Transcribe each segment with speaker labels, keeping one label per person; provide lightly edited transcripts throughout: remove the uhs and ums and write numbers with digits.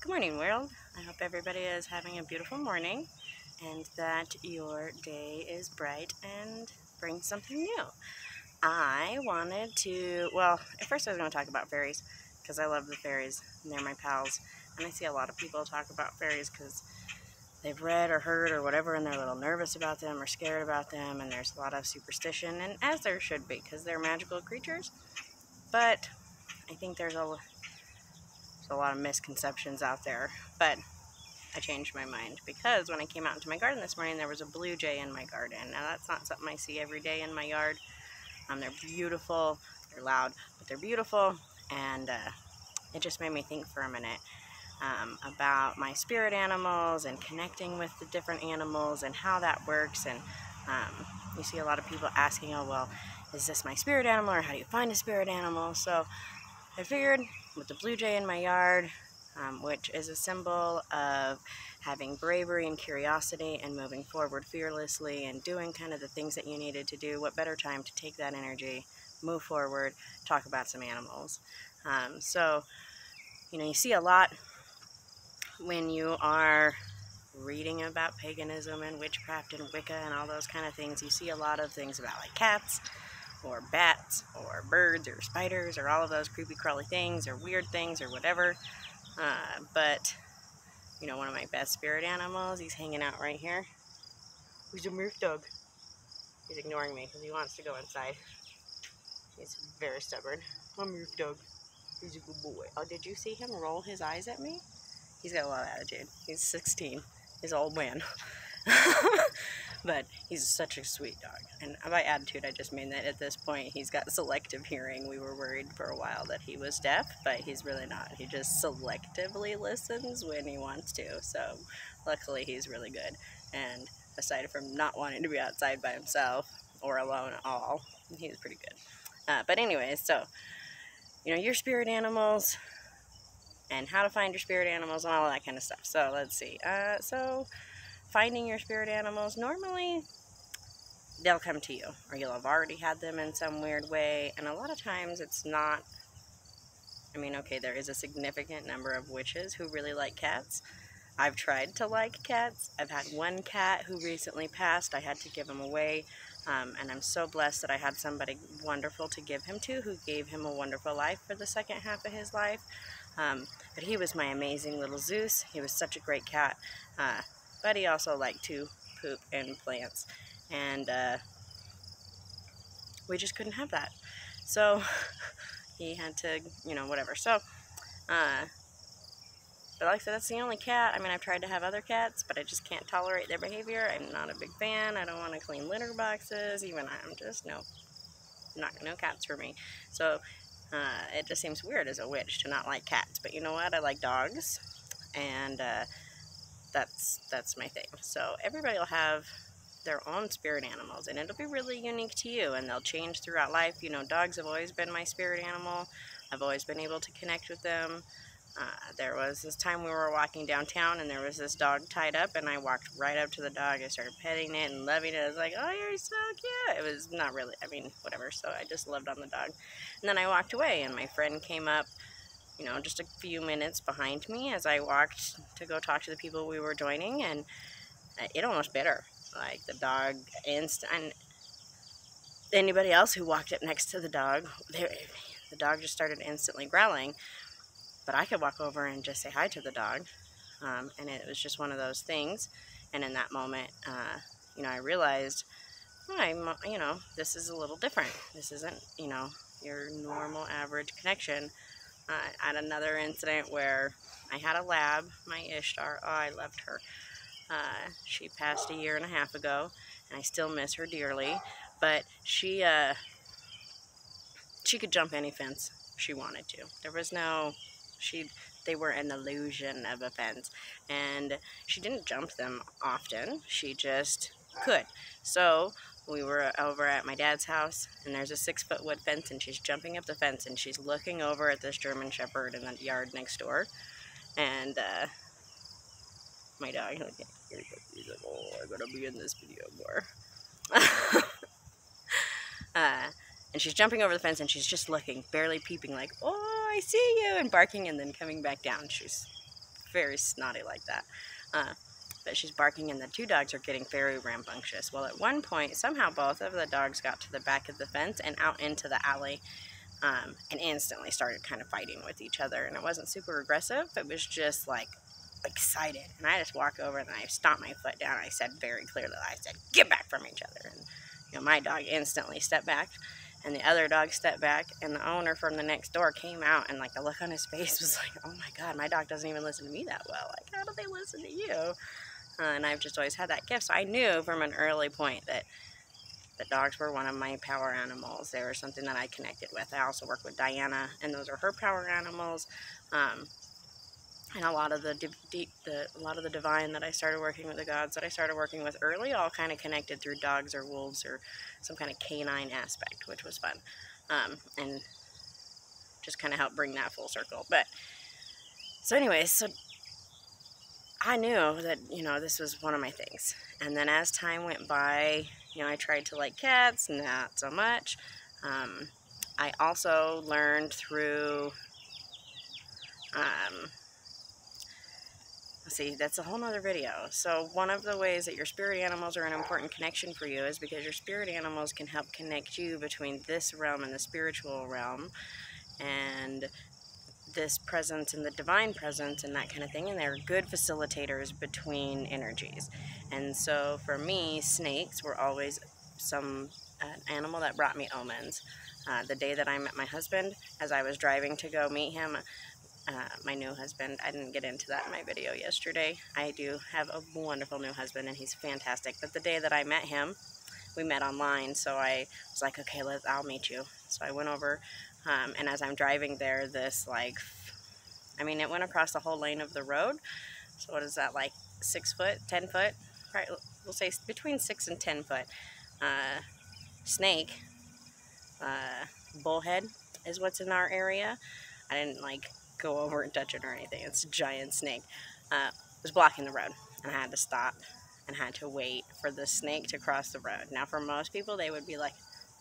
Speaker 1: Good morning, world. I hope everybody is having a beautiful morning and that your day is bright and brings something new. I wanted to, at first I was going to talk about fairies because I love the fairies and they're my pals. And I see a lot of people talk about fairies because they've read or heard or whatever and they're a little nervous about them or scared about them, and there's a lot of superstition, and as there should be because they're magical creatures. But I think there's a lot of misconceptions out there. But I changed my mind because when I came out into my garden this morning, there was a blue jay in my garden. Now, that's not something I see every day in my yard. They're beautiful, they're loud, but they're beautiful, and it just made me think for a minute about my spirit animals and connecting with the different animals and how that works. And you see a lot of people asking, oh, well, is this my spirit animal, or how do you find a spirit animal? So I figured with the blue jay in my yard, which is a symbol of having bravery and curiosity and moving forward fearlessly and doing kind of the things that you needed to do, what better time to take that energy, move forward, talk about some animals. So, you see a lot when you are reading about paganism and witchcraft and Wicca and all those kind of things. You see a lot of things about like cats or bats or birds or spiders or all of those creepy crawly things or weird things or whatever. But one of my best spirit animals, he's hanging out right here. He's a Murph dog. He's ignoring me because he wants to go inside. He's very stubborn. A Murph dog. He's a good boy. Oh, did you see him roll his eyes at me? He's got a lot of attitude. He's 16. He's an old man. But he's such a sweet dog. And by attitude, I just mean that at this point he's got selective hearing. We were worried for a while that he was deaf, but he's really not. He just selectively listens when he wants to. So luckily he's really good. And aside from not wanting to be outside by himself or alone at all, he's pretty good. But anyways, so your spirit animals and how to find your spirit animals and all of that kind of stuff. So let's see. So finding your spirit animals, normally they'll come to you, or you'll have already had them in some weird way. And a lot of times it's not, okay, there is a significant number of witches who really like cats. I've tried to like cats. I've had one cat who recently passed. I had to give him away. And I'm so blessed that I had somebody wonderful to give him to, who gave him a wonderful life for the second half of his life. But he was my amazing little Zeus. He was such a great cat. But he also liked to poop in plants. And we just couldn't have that. So he had to, whatever. So, but like I said, that's the only cat. I've tried to have other cats, but I just can't tolerate their behavior. I'm not a big fan. I don't want to clean litter boxes. I'm just, no cats for me. So it just seems weird as a witch to not like cats. But you know what? I like dogs, and that's my thing. So everybody will have their own spirit animals, and it'll be really unique to you, and they'll change throughout life. Dogs have always been my spirit animal. I've always been able to connect with them. There was this time we were walking downtown and there was this dog tied up, and I walked right up to the dog. I started petting it and loving it. I was like, oh, you're so cute. It was not really, whatever. So I just loved on the dog. And then I walked away, and my friend came up, just a few minutes behind me as I walked to go talk to the people we were joining, and it almost bit her. Like the dog, and anybody else who walked up next to the dog, the dog just started instantly growling. But I could walk over and just say hi to the dog, and it was just one of those things. And in that moment, I realized, this is a little different. This isn't, your normal average connection. I had another incident where I had a lab, my Ishtar. Oh, I loved her. She passed a year and a half ago, and I still miss her dearly. But she could jump any fence she wanted to. There was no, they were an illusion of a fence, and she didn't jump them often. She just could. So we were over at my dad's house, and there's a 6-foot wood fence, and she's jumping up the fence, and she's looking over at this German Shepherd in the yard next door, and my dog, he's like, oh, I gotta be in this video more. And she's jumping over the fence, and she's just looking, barely peeping, like, oh, I see you, and barking, and then coming back down. She's very snotty like that. But she's barking, and the two dogs are getting very rambunctious. Well, at one point, somehow both of the dogs got to the back of the fence and out into the alley, and instantly started kind of fighting with each other. And it wasn't super aggressive. It was just like excited. And I just walked over and I stomped my foot down. I said very clearly, I said, "Get back from each other." And my dog instantly stepped back, and the other dog stepped back, and the owner from the next door came out, and like the look on his face was like, "Oh my God, my dog doesn't even listen to me that well. Like, how do they listen to you?" And I've just always had that gift. So I knew from an early point that the dogs were one of my power animals. They were something that I connected with. I also work with Diana, and those are her power animals. And a lot of the divine that I started working with, the gods that I started working with early, all kind of connected through dogs or wolves or some kind of canine aspect, which was fun, and just kind of helped bring that full circle. But so, anyways, so I knew that this was one of my things. And then as time went by, I tried to like cats, not so much. I also learned through. See, that's a whole nother video. So one of the ways that your spirit animals are an important connection for you is because your spirit animals can help connect you between this realm and the spiritual realm, and this presence and the divine presence and that kind of thing, and they're good facilitators between energies. And so for me, snakes were always an animal that brought me omens. The day that I met my husband, as I was driving to go meet him, my new husband, I didn't get into that in my video yesterday. I do have a wonderful new husband, and he's fantastic. But the day that I met him, we met online, so I was like, okay, I'll meet you. So I went over, and as I'm driving there, this it went across the whole lane of the road. So what is that, like 6 foot, 10 foot? Right, we'll say between 6 and 10 foot. Snake, bullhead is what's in our area. I didn't go over and touch it or anything. It's a giant snake. Was blocking the road, and I had to stop and had to wait for the snake to cross the road. Now, for most people, they would be like,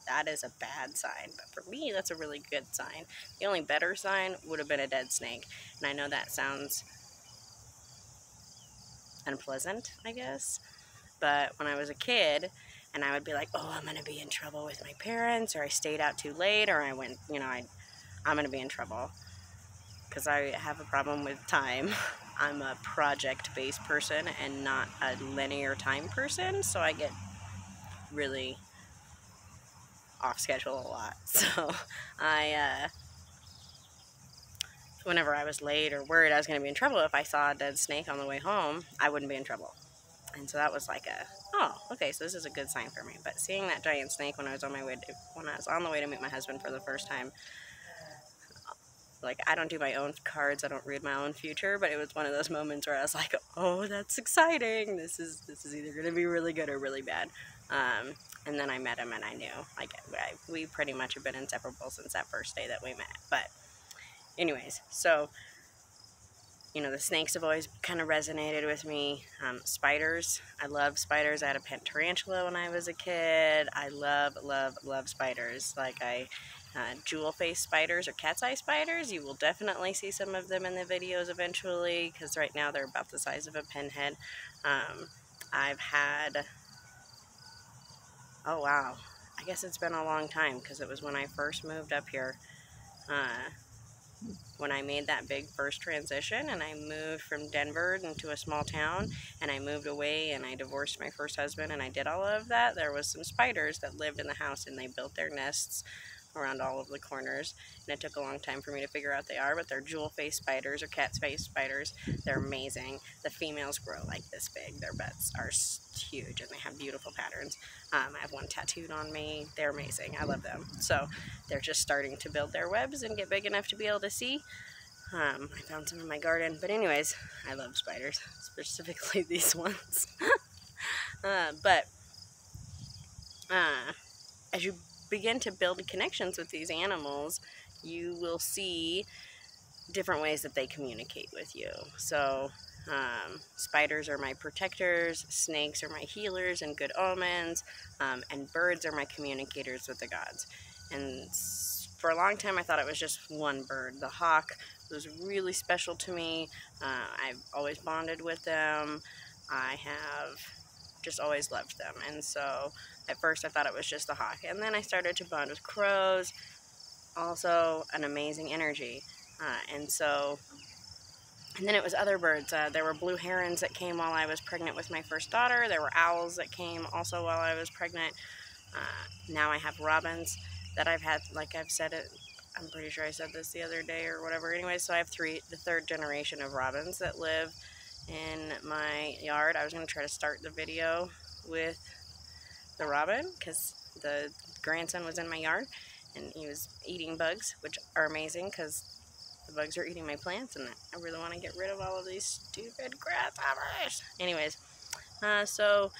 Speaker 1: that is a bad sign. But for me, that's a really good sign. The only better sign would have been a dead snake. And I know that sounds unpleasant, I guess. But when I was a kid, and I would be like, oh, I'm going to be in trouble with my parents, or I stayed out too late, or I went, I'm going to be in trouble. Because I have a problem with time. I'm a project-based person and not a linear time person, so I get really off schedule a lot. So whenever I was late or worried I was going to be in trouble, if I saw a dead snake on the way home, I wouldn't be in trouble. And so that was like oh, okay, so this is a good sign for me. But seeing that giant snake when I was on the way to meet my husband for the first time, I don't do my own cards, I don't read my own future, but it was one of those moments where I was like, oh, that's exciting. This is either going to be really good or really bad. And then I met him, and I knew, we pretty much have been inseparable since that first day that we met. But anyways, so, the snakes have always kind of resonated with me. Spiders, I love spiders. I had a pet tarantula when I was a kid. I love, love, love spiders. Jewel face spiders or cat's eye spiders. You will definitely see some of them in the videos eventually, because right now they're about the size of a pinhead. I've had, oh wow, I guess it's been a long time, because it was when I first moved up here, when I made that big first transition, and I moved from Denver into a small town, and I moved away, and I divorced my first husband, and I did all of that. There was some spiders that lived in the house, and they built their nests around all of the corners, and it took a long time for me to figure out they are, but they're jewel face spiders or cat's face spiders. They're amazing. The females grow like this big. Their butts are huge, and they have beautiful patterns. I have one tattooed on me. They're amazing. I love them. So they're just starting to build their webs and get big enough to be able to see. I found some in my garden, but anyways, I love spiders, specifically these ones. As you begin to build connections with these animals, you will see different ways that they communicate with you. So spiders are my protectors, snakes are my healers and good omens, and birds are my communicators with the gods. And for a long time I thought it was just one bird. The hawk was really special to me. I've always bonded with them. I have just always loved them. And so at first I thought it was just the hawk. And then I started to bond with crows, also an amazing energy. And then it was other birds. There were blue herons that came while I was pregnant with my first daughter. There were owls that came also while I was pregnant. Now I have robins that I've had, like I've said it, I'm pretty sure I said this the other day or whatever. Anyway, so I have the third generation of robins that live in my yard. I was going to try to start the video with the robin because the grandson was in my yard and he was eating bugs, which are amazing because the bugs are eating my plants and I really want to get rid of all of these stupid grasshoppers. Anyways, so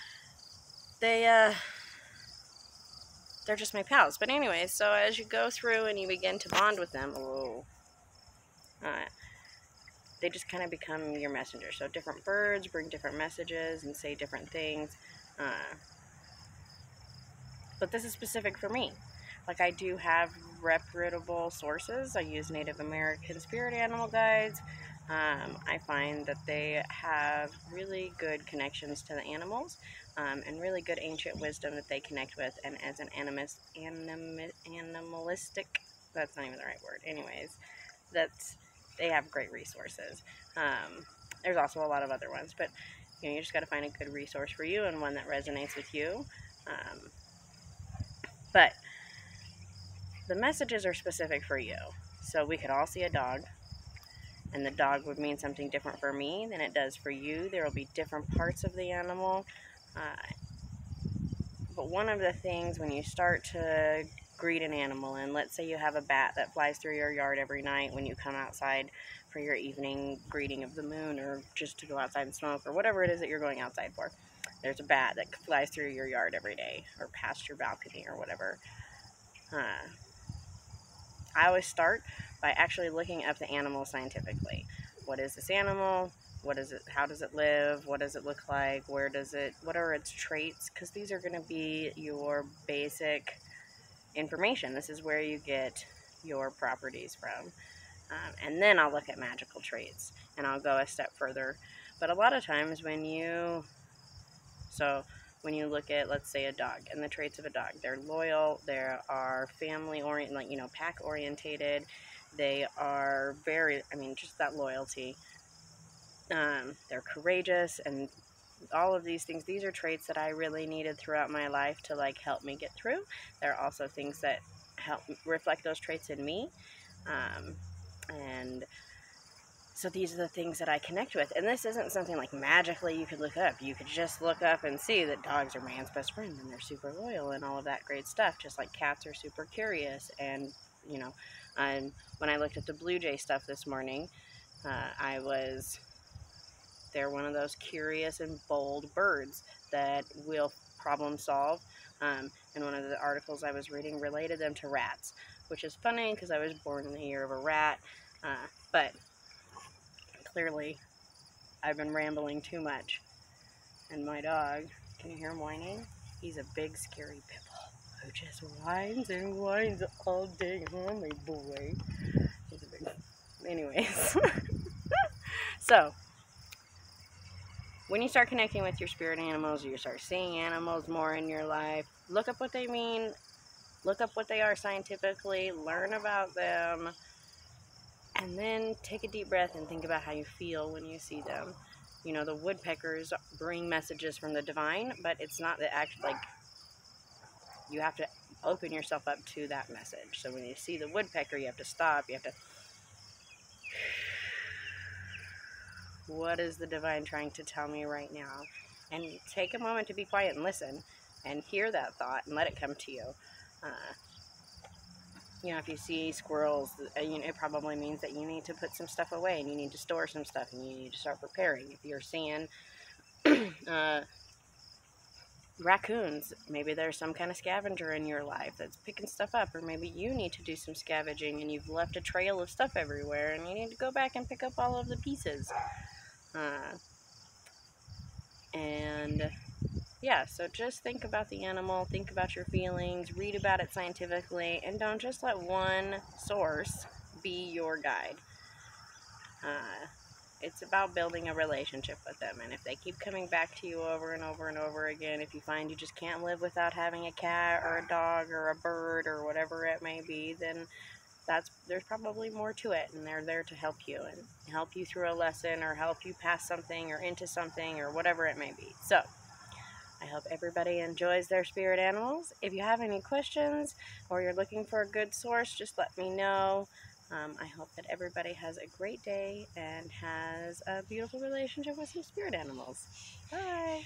Speaker 1: they're just my pals. But anyways, so as you go through and you begin to bond with them, they just kind of become your messenger. So different birds bring different messages and say different things. But this is specific for me. Like, I do have reputable sources. I use Native American spirit animal guides. I find that they have really good connections to the animals and really good ancient wisdom that they connect with. And as an animalistic, that's not even the right word. Anyways, they have great resources. There's also a lot of other ones, but you just got to find a good resource for you and one that resonates with you. But the messages are specific for you. So we could all see a dog, and the dog would mean something different for me than it does for you. There will be different parts of the animal. But one of the things when you start to greet an animal, and let's say you have a bat that flies through your yard every night when you come outside for your evening greeting of the moon, or just to go outside and smoke, or whatever it is that you're going outside for. There's a bat that flies through your yard every day, or past your balcony, or whatever. I always start by actually looking up the animal scientifically. What is this animal? What is it? How does it live? What does it look like? What are its traits? Because these are going to be your basic information. This is where you get your properties from. And then I'll look at magical traits, and I'll go a step further. But a lot of times when you look at, let's say, a dog and the traits of a dog, they're loyal, they are family-oriented, pack-orientated, they are just that loyalty. They're courageous, and all of these things, these are traits that I really needed throughout my life to, help me get through. There are also things that help reflect those traits in me. And so these are the things that I connect with. And this isn't something like magically you could look up. You could just look up and see that dogs are man's best friend and they're super loyal and all of that great stuff. Just like cats are super curious. And, when I looked at the blue jay stuff this morning, they're one of those curious and bold birds that will problem solve. And one of the articles I was reading related them to rats, which is funny because I was born in the year of a rat. But clearly, I've been rambling too much. And my dog, can you hear him whining? He's a big, scary pit bull who just whines and whines all day. Oh, my boy. Anyways. So, when you start connecting with your spirit animals, or you start seeing animals more in your life, look up what they mean, look up what they are scientifically, learn about them, and then take a deep breath and think about how you feel when you see them. The woodpeckers bring messages from the divine, but it's not the act, you have to open yourself up to that message. So when you see the woodpecker, you have to stop, you have to, what is the divine trying to tell me right now? And take a moment to be quiet and listen and hear that thought and let it come to you. If you see squirrels, it probably means that you need to put some stuff away and you need to store some stuff and you need to start preparing. If you're seeing raccoons, maybe there's some kind of scavenger in your life that's picking stuff up, or maybe you need to do some scavenging and you've left a trail of stuff everywhere and you need to go back and pick up all of the pieces. So just think about the animal, think about your feelings, read about it scientifically, and don't just let one source be your guide. It's about building a relationship with them, and if they keep coming back to you over and over and over again, if you find you just can't live without having a cat or a dog or a bird or whatever it may be, then there's probably more to it, and they're there to help you and help you through a lesson or help you pass something or into something or whatever it may be. So I hope everybody enjoys their spirit animals. If you have any questions or you're looking for a good source, just let me know. I hope that everybody has a great day and has a beautiful relationship with some spirit animals. Bye.